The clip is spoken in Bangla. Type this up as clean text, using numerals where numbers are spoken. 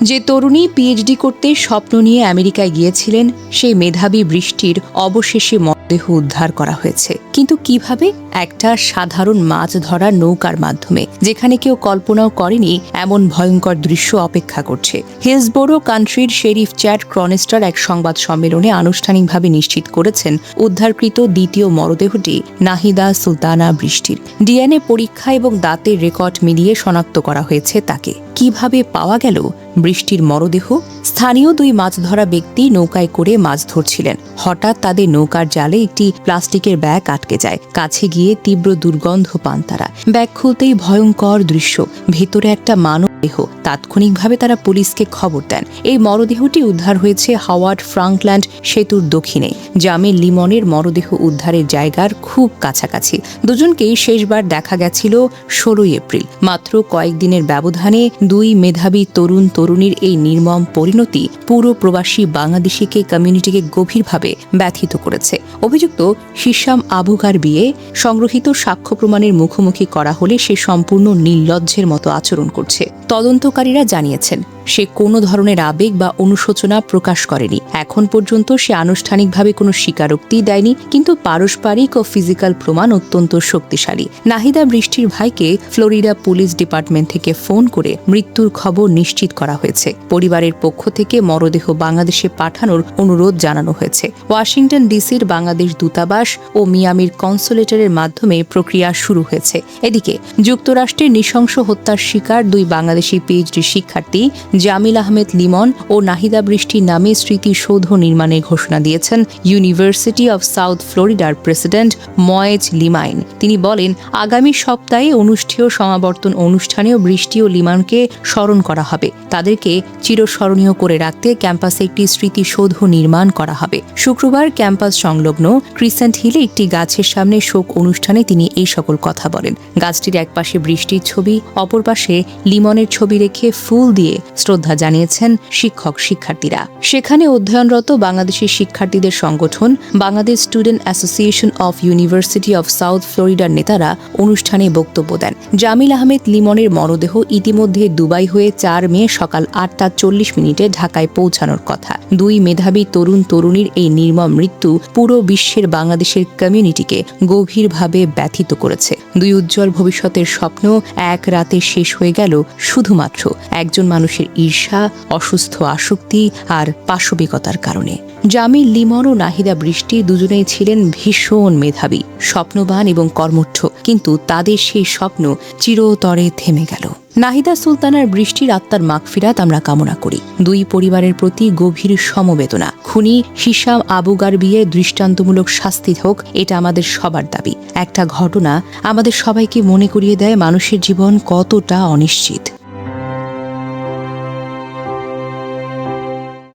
যে তরুণী পিএইচডি করতে স্বপ্ন নিয়ে আমেরিকায় গিয়েছিলেন, সেই মেধাবী বৃষ্টির অবশেষে মরদেহ উদ্ধার করা হয়েছে। কিন্তু কিভাবে? একটা সাধারণ মাছ ধরার নৌকার মাধ্যমে, যেখানে কেউ কল্পনাও করেনি এমন ভয়ঙ্কর দৃশ্য অপেক্ষা করছে। হিলসবোরো কান্ট্রির শেরিফ চ্যাড ক্রনেস্টার এক সংবাদ সম্মেলনে আনুষ্ঠানিকভাবে নিশ্চিত করেছেন উদ্ধারকৃত দ্বিতীয় মরদেহটি নাহিদা সুলতানা বৃষ্টির। ডিএনএ পরীক্ষা এবং দাঁতের রেকর্ড মিলিয়ে শনাক্ত করা হয়েছে তাকে। কিভাবে পাওয়া গেল বৃষ্টির মরদেহ? স্থানীয় দুই মাছ ধরা ব্যক্তি নৌকায় করে মাছ ধরছিলেন। হঠাৎ তাদের নৌকার জালে একটি প্লাস্টিকের ব্যাগ আটকে যায়। কাছে গিয়ে তীব্র দুর্গন্ধ পান তারা। ব্যাগ খুলতেই ভয়ঙ্কর দৃশ্য, ভেতরে একটা মানব দেহ। তাৎক্ষণিকভাবে তারা পুলিশকে খবর দেন। এই মরদেহটি উদ্ধার হয়েছে হাওয়ার্ড ফ্রাঙ্কল্যান্ড সেতুর দক্ষিণে, জামে লিমনের মরদেহ উদ্ধারের জায়গার খুব কাছাকাছি। দুজনকেই শেষবার দেখা গেছিল 16 এপ্রিল। মাত্র কয়েকদিনের ব্যবধানে দুই মেধাবী তরুণ তরুণীর এই নির্মম পরিণতি পুরো প্রবাসী বাংলাদেশিকে কমিউনিটিকে গভীরভাবে ব্যথিত করেছে। অভিযুক্ত হিশাম আবু গারবিয়ে সংগ্রহীত সাক্ষ্য প্রমাণের মুখোমুখি করা হলে সে সম্পূর্ণ নির্লজ্জের মতো আচরণ করছে। তদন্তকারীরা জানিয়েছেন সে কোনো ধরনের আবেগ বা অনুশোচনা প্রকাশ করেনি। এখন পর্যন্ত সে আনুষ্ঠানিকভাবে কোনো স্বীকারোক্তি দেয়নি, কিন্তু পারস্পরিক ও ফিজিক্যাল প্রমাণ অত্যন্ত শক্তিশালী। নাহিদা বৃষ্টির ভাইকে ফ্লোরিডা পুলিশ ডিপার্টমেন্ট থেকে ফোন করে মৃত্যুর খবর নিশ্চিত করা হয়েছে। পরিবারের পক্ষ থেকে মরদেহ বাংলাদেশে পাঠানোর অনুরোধ জানানো হয়েছে। ওয়াশিংটন ডিসির বাংলাদেশ দূতাবাস ও মিয়ামির কনসুলেটরের মাধ্যমে প্রক্রিয়া শুরু হয়েছে। এদিকে যুক্তরাষ্ট্রের নৃশংস হত্যার শিকার দুই বাংলাদেশি পিএইচডি শিক্ষার্থী জামিল আহমেদ লিমন ও নাহিদা বৃষ্টির নামে স্মৃতিসৌধ নির্মাণের ঘোষণা দিয়েছেন ইউনিভার্সিটি অব সাউথ ফ্লোরিডার প্রেসিডেন্ট ময়েজ লিমাইন। তিনি বলেন, আগামী সপ্তাহে অনুষ্ঠেয় সমাবর্তন অনুষ্ঠানেও বৃষ্টি ও লিমানকে স্মরণ করা হবে। তাদেরকে চিরস্মরণীয় করে রাখতে ক্যাম্পাসে একটি স্মৃতিসৌধ নির্মাণ করা হবে। শুক্রবার ক্যাম্পাস সংলগ্ন ক্রিসেন্ট হিলে একটি গাছের সামনে শোক অনুষ্ঠানে তিনি এই সকল কথা বলেন। গাছটির একপাশে বৃষ্টির ছবি, অপর পাশে লিমনের ছবি রেখে ফুল দিয়ে শ্রদ্ধা জানিয়েছেন শিক্ষক শিক্ষার্থীরা। সেখানে অধ্যয়নরত বাংলাদেশি শিক্ষার্থীদের সংগঠন Bangladesh student association of university of south ফ্লোরিডার নেতারা অনুষ্ঠানে বক্তব্য দেন। জামিল আহমেদ লিমনের মরদেহ ইতিমধ্যে দুবাই হয়ে 4 মে সকাল 8:40 ঢাকায় পৌঁছানোর কথা। দুই মেধাবী তরুণ তরুণীর এই নির্মম মৃত্যু পুরো বিশ্বের বাংলাদেশের কমিউনিটিকে গভীরভাবে ব্যথিত করেছে। দুই উজ্জ্বল ভবিষ্যতের স্বপ্ন এক রাতে শেষ হয়ে গেল শুধুমাত্র একজন মানুষের ঈর্ষা, অসুস্থ আসক্তি আর পাশবিকতার কারণে। জামিল লিমন ও নাহিদা বৃষ্টি দুজনেই ছিলেন ভীষণ মেধাবী, স্বপ্নবান এবং কর্মঠ, কিন্তু তাদের সেই স্বপ্ন চিরতরে থেমে গেল। নাহিদা সুলতানার বৃষ্টির আত্মার মাগফিরাত আমরা কামনা করি। দুই পরিবারের প্রতি গভীর সমবেদনা। খুনি হিশাম আবু গারবিয়ে দৃষ্টান্তমূলক শাস্তি হোক, এটা আমাদের সবার দাবি। একটা ঘটনা আমাদের সবাইকে মনে করিয়ে দেয় মানুষের জীবন কতটা অনিশ্চিত।